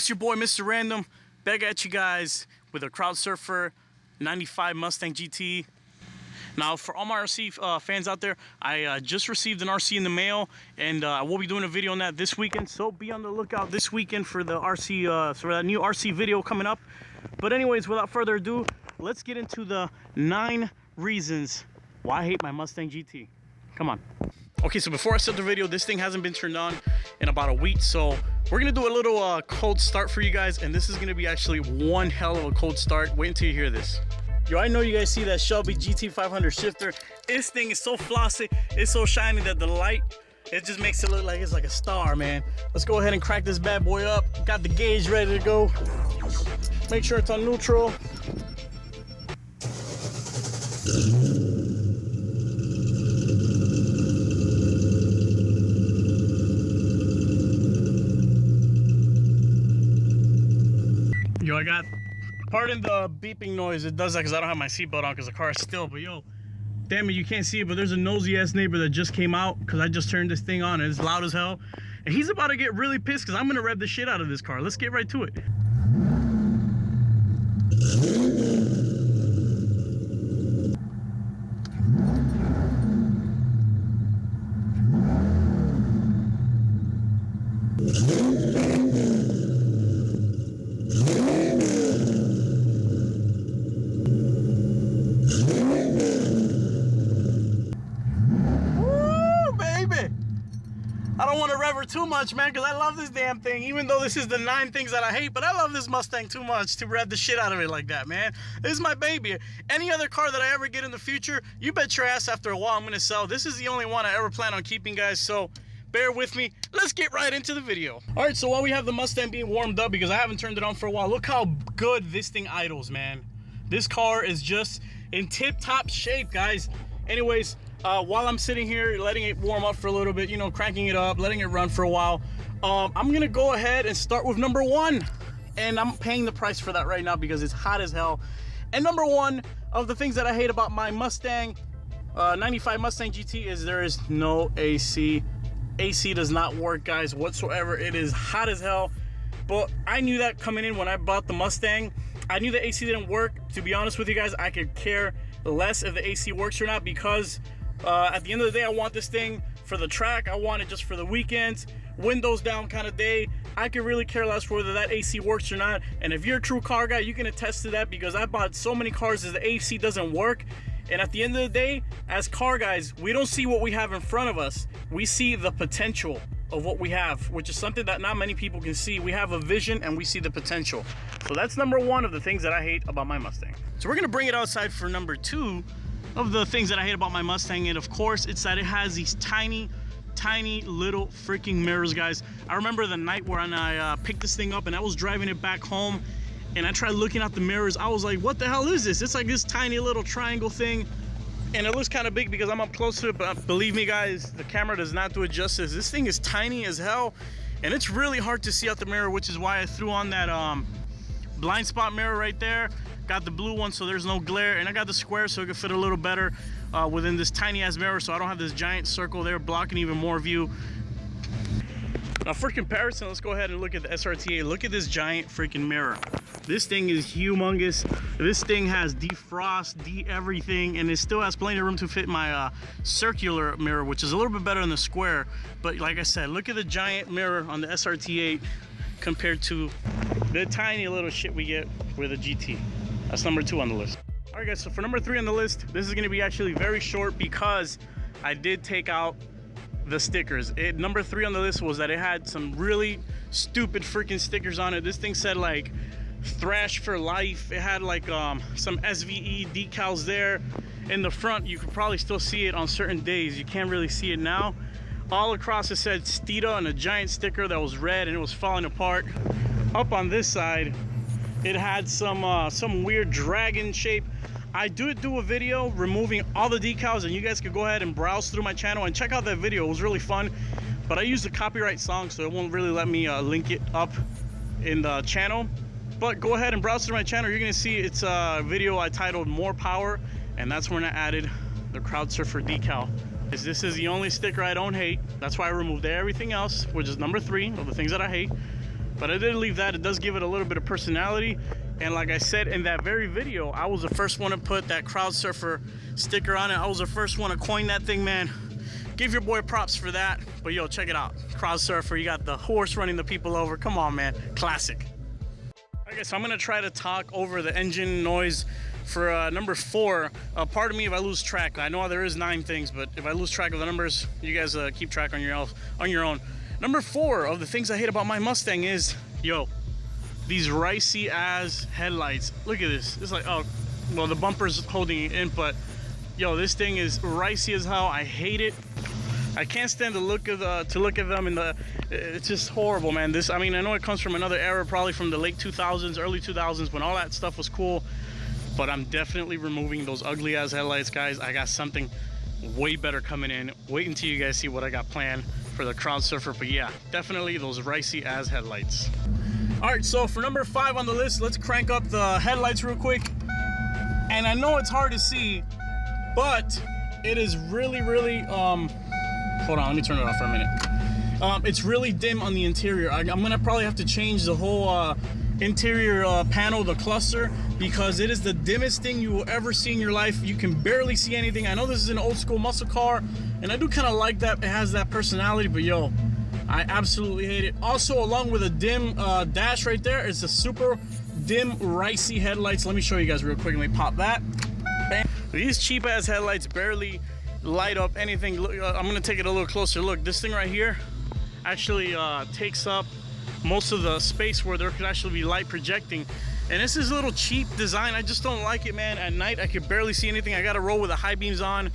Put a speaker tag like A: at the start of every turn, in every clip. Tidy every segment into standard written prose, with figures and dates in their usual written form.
A: It's your boy Mr. Random, back at you guys with a Crowd Surfer 95 Mustang GT. Now, for all my RC fans out there, I just received an RC in the mail, and I will be doing a video on that this weekend. So be on the lookout this weekend for the RC, for that new RC video coming up. But anyways, without further ado, let's get into the 9 reasons why I hate my Mustang GT. Come on. Okay, so before I start the video, this thing hasn't been turned on in about a week, so we're gonna do a little cold start for you guys, and this is gonna be actually one hell of a cold start. Wait until you hear this. Yo, I know you guys see that Shelby GT500 shifter. This thing is so flossy, it's so shiny that the light, it just makes it look like it's like a star, man. Let's go ahead and crack this bad boy up. Got the gauge ready to go. Make sure it's on neutral. Yo, I got, pardon the beeping noise, it does that because I don't have my seatbelt on because the car is still, but yo, damn it, you can't see it, but there's a nosy ass neighbor that just came out because I just turned this thing on and it's loud as hell. And he's about to get really pissed because I'm going to rev the shit out of this car. Let's get right to it. I don't want to rev her too much, man, because I love this damn thing, even though this is the 9 things that I hate, but I love this Mustang too much to rev the shit out of it like that, man. This is my baby. Any other car that I ever get in the future, you bet your ass after a while I'm going to sell. This is the only one I ever plan on keeping, guys, so bear with me. Let's get right into the video. All right, so while we have the Mustang being warmed up, because I haven't turned it on for a while, look how good this thing idles, man. This car is just in tip-top shape, guys. Anyways, while I'm sitting here letting it warm up for a little bit, you know, cranking it up, letting it run for a while, I'm gonna go ahead and start with number 1, and I'm paying the price for that right now because it's hot as hell. And number 1 of the things that I hate about my Mustang 95 Mustang GT is there is no AC. AC does not work, guys, whatsoever. It is hot as hell, but I knew that coming in when I bought the Mustang. I knew the AC didn't work. To be honest with you guys, I could care less if the AC works or not, because at the end of the day, I want this thing for the track. I want it just for the weekends, windows down kind of day. I could really care less whether that AC works or not. And if you're a true car guy, you can attest to that, because I bought so many cars that the AC doesn't work. And at the end of the day, as car guys, we don't see what we have in front of us. We see the potential of what we have, which is something that not many people can see. We have a vision and we see the potential. So that's number 1 of the things that I hate about my Mustang. So we're gonna bring it outside for number 2 of the things that I hate about my Mustang, and of course it's that it has these tiny little freaking mirrors, guys. I remember the night when I picked this thing up and I was driving it back home and I tried looking out the mirrors. I was like, what the hell is this? It's like this tiny little triangle thing, and it looks kind of big because I'm up close to it, but believe me, guys, the camera does not do it justice. This thing is tiny as hell, and it's really hard to see out the mirror, which is why I threw on that blind spot mirror right there. Got the blue one so there's no glare, and I got the square so it can fit a little better within this tiny ass mirror, so I don't have this giant circle there blocking even more view. Now for comparison, let's go ahead and look at the SRT8. Look at this giant freaking mirror. This thing is humongous. This thing has defrost, everything, and it still has plenty of room to fit my circular mirror, which is a little bit better than the square. But like I said, look at the giant mirror on the SRT8 compared to the tiny little shit we get with a GT. That's number 2 on the list. All right, guys, so for number 3 on the list, this is gonna be actually very short because I did take out the stickers. Number 3 on the list was that it had some really stupid freaking stickers on it. This thing said like Thrash for Life. It had like some SVE decals there in the front. You could probably still see it on certain days. You can't really see it now. All across it said Stita and a giant sticker that was red, and it was falling apart. Up on this side, it had some weird dragon shape. I do a video removing all the decals, and you guys could go ahead and browse through my channel and check out that video. It was really fun, but I used a copyright song, so it won't really let me link it up in the channel. But go ahead and browse through my channel. You're gonna see it's a video I titled More Power, and that's when I added the Crowd Surfer decal. This is the only sticker I don't hate. That's why I removed everything else, which is number 3 of the things that I hate. But I did leave that. It does give it a little bit of personality. And like I said in that very video, I was the first one to put that Crowd Surfer sticker on it. I was the first one to coin that thing, man. Give your boy props for that. But yo, check it out. Crowd Surfer, you got the horse running the people over. Come on, man. Classic. Okay, so I'm gonna try to talk over the engine noise for number 4. Pardon me if I lose track. I know there is 9 things, but if I lose track of the numbers, you guys keep track on your own. Number 4 of the things I hate about my Mustang is, yo, these ricey ass headlights. Look at this. It's like, oh, well, the bumper's holding it in, but yo, this thing is ricey as hell. I hate it. I can't stand the look of to look at them in the. It's just horrible, man. This, I mean, I know it comes from another era, probably from the late 2000s, early 2000s, when all that stuff was cool. But I'm definitely removing those ugly ass headlights, guys. I got something way better coming in. Wait until you guys see what I got planned for the Crowd Surfer. But yeah, definitely those ricey ass headlights. All right, so for number 5 on the list, let's crank up the headlights real quick. And I know it's hard to see, but it is really, really, hold on, let me turn it off for a minute. It's really dim on the interior. I'm gonna probably have to change the whole interior panel, the cluster, because it is the dimmest thing you will ever see in your life. You can barely see anything. I know this is an old school muscle car, and I do kind of like that. It has that personality, but yo, I absolutely hate it. Also, along with a dim dash right there, is the super dim ricey headlights. Let me show you guys real quick. Let me pop that. Bam. These cheap ass headlights barely light up anything. Look, I'm gonna take it a little closer. Look, this thing right here actually takes up most of the space where there could actually be light projecting. And this is a little cheap design. I just don't like it, man. At night, I could barely see anything. I gotta roll with the high beams on.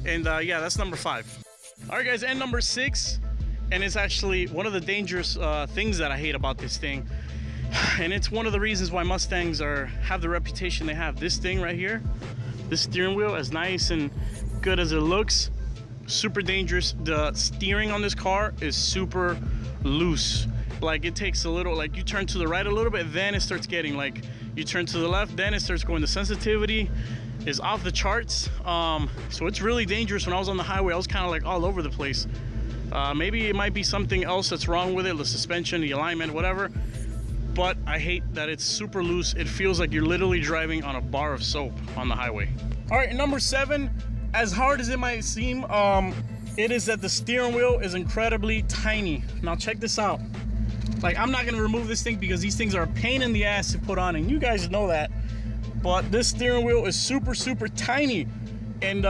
A: And yeah, that's number 5. All right, guys, and number 6. And it's actually one of the dangerous things that I hate about this thing. And it's one of the reasons why Mustangs have the reputation they have. This thing right here, this steering wheel, as nice and good as it looks, super dangerous. The steering on this car is super loose. Like, it takes a little, like, you turn to the right a little bit, then it starts getting, like, you turn to the left, then it starts going. The sensitivity is off the charts. So it's really dangerous. When I was on the highway, I was kind of like all over the place. Maybe it might be something else that's wrong with it, the suspension, the alignment, whatever. But I hate that it's super loose. It feels like you're literally driving on a bar of soap on the highway. All right, number 7, as hard as it might seem, it is that the steering wheel is incredibly tiny. Now check this out. Like, I'm not gonna remove this thing because these things are a pain in the ass to put on, and you guys know that. But this steering wheel is super, super tiny. And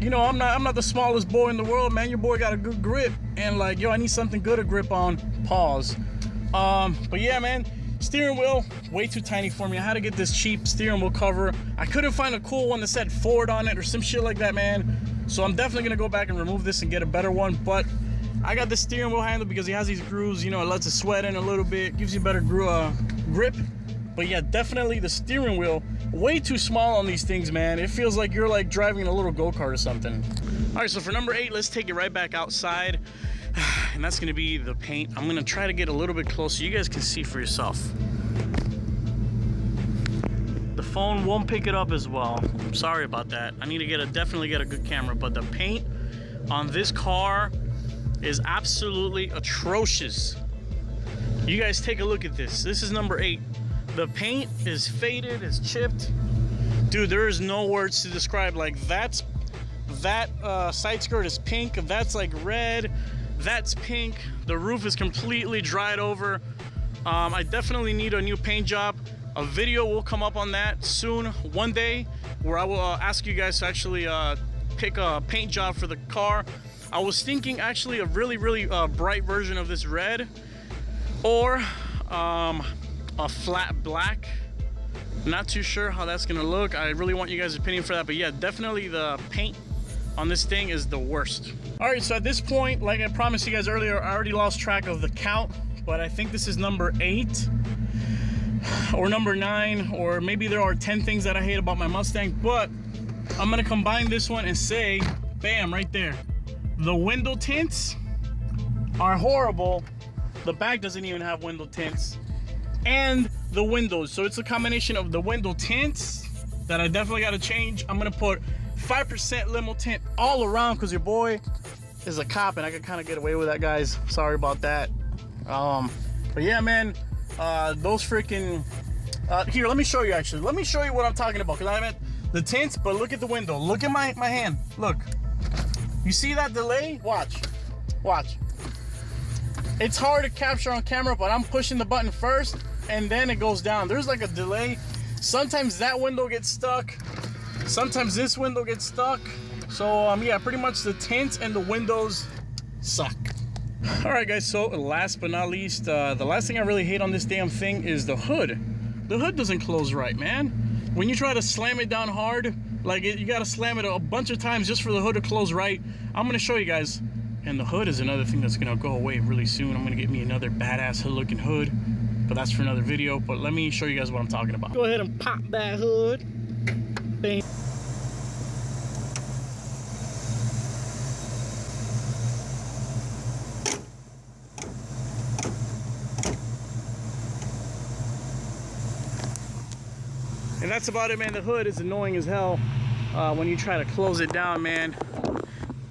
A: you know, I'm not the smallest boy in the world, man. Your boy got a good grip, and like, yo, I need something good to grip on. Pause. But yeah, man, steering wheel way too tiny for me. I had to get this cheap steering wheel cover. I couldn't find a cool one that said Ford on it or some shit like that, man. So I'm definitely gonna go back and remove this and get a better one. But I got the steering wheel handle because it has these grooves. You know, it lets it sweat in a little bit, gives you better grip. But yeah, definitely the steering wheel way too small on these things, man. It feels like you're like driving a little go-kart or something. All right, so for number 8, let's take it right back outside. And that's gonna be the paint. I'm gonna try to get a little bit closer. You guys can see for yourself. The phone won't pick it up as well. I'm sorry about that. I need to definitely get a good camera, but the paint on this car is absolutely atrocious. You guys take a look at this. This is number 8. The paint is faded, it's chipped. Dude, there is no words to describe. Like, that side skirt is pink, that's like red, that's pink. The roof is completely dried over. I definitely need a new paint job. A video will come up on that soon, one day, where I will ask you guys to actually pick a paint job for the car. I was thinking actually a really, really bright version of this red, or a flat black. Not too sure how that's gonna look. I really want you guys' opinion for that, but yeah, definitely the paint on this thing is the worst. All right, so at this point, like I promised you guys earlier, I already lost track of the count, but I think this is number 8 or number 9, or maybe there are 10 things that I hate about my Mustang, but I'm gonna combine this one and say, bam, right there. The window tints are horrible. The back doesn't even have window tints. And the windows. So it's a combination of the window tints that I definitely got to change. I'm going to put 5% limo tint all around because your boy is a cop and I can kind of get away with that, guys. Sorry about that. But yeah, man, those freaking here, let me show you. Actually, let me show you what I'm talking about, because I meant the tints. But look at the window, look at my hand, look, you see that delay? Watch. It's hard to capture on camera, but I'm pushing the button first and then it goes down. There's like a delay. Sometimes that window gets stuck, sometimes this window gets stuck. So yeah, pretty much the tints and the windows suck. All right, guys, so last but not least, the last thing I really hate on this damn thing is the hood. The hood doesn't close right, man. When you try to slam it down hard, like you gotta slam it a bunch of times just for the hood to close right. I'm gonna show you guys. And the hood is another thing that's gonna go away really soon. I'm gonna get me another badass hood looking hood, but that's for another video. But let me show you guys what I'm talking about. Go ahead and pop that hood. Bang. And that's about it, man. The hood is annoying as hell when you try to close it down, man.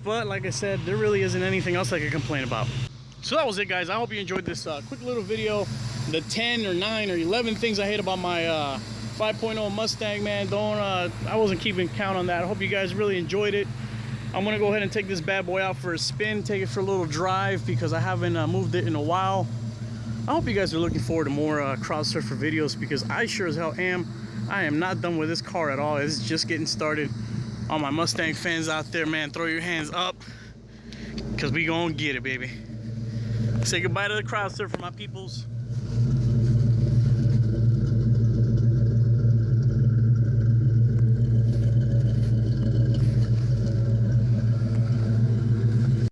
A: But like I said, there really isn't anything else I can complain about. So that was it, guys. I hope you enjoyed this quick little video. The 10 or 9 or 11 things I hate about my 5.0 Mustang, man. I wasn't keeping count on that. I hope you guys really enjoyed it. I'm gonna go ahead and take this bad boy out for a spin, take it for a little drive, because I haven't moved it in a while. I hope you guys are looking forward to more crowd surfer videos, because I sure as hell am. I am not done with this car at all. It's just getting started. All my Mustang fans out there, man, throw your hands up, because we gonna get it, baby. Say goodbye to the crowd surfer, my peoples.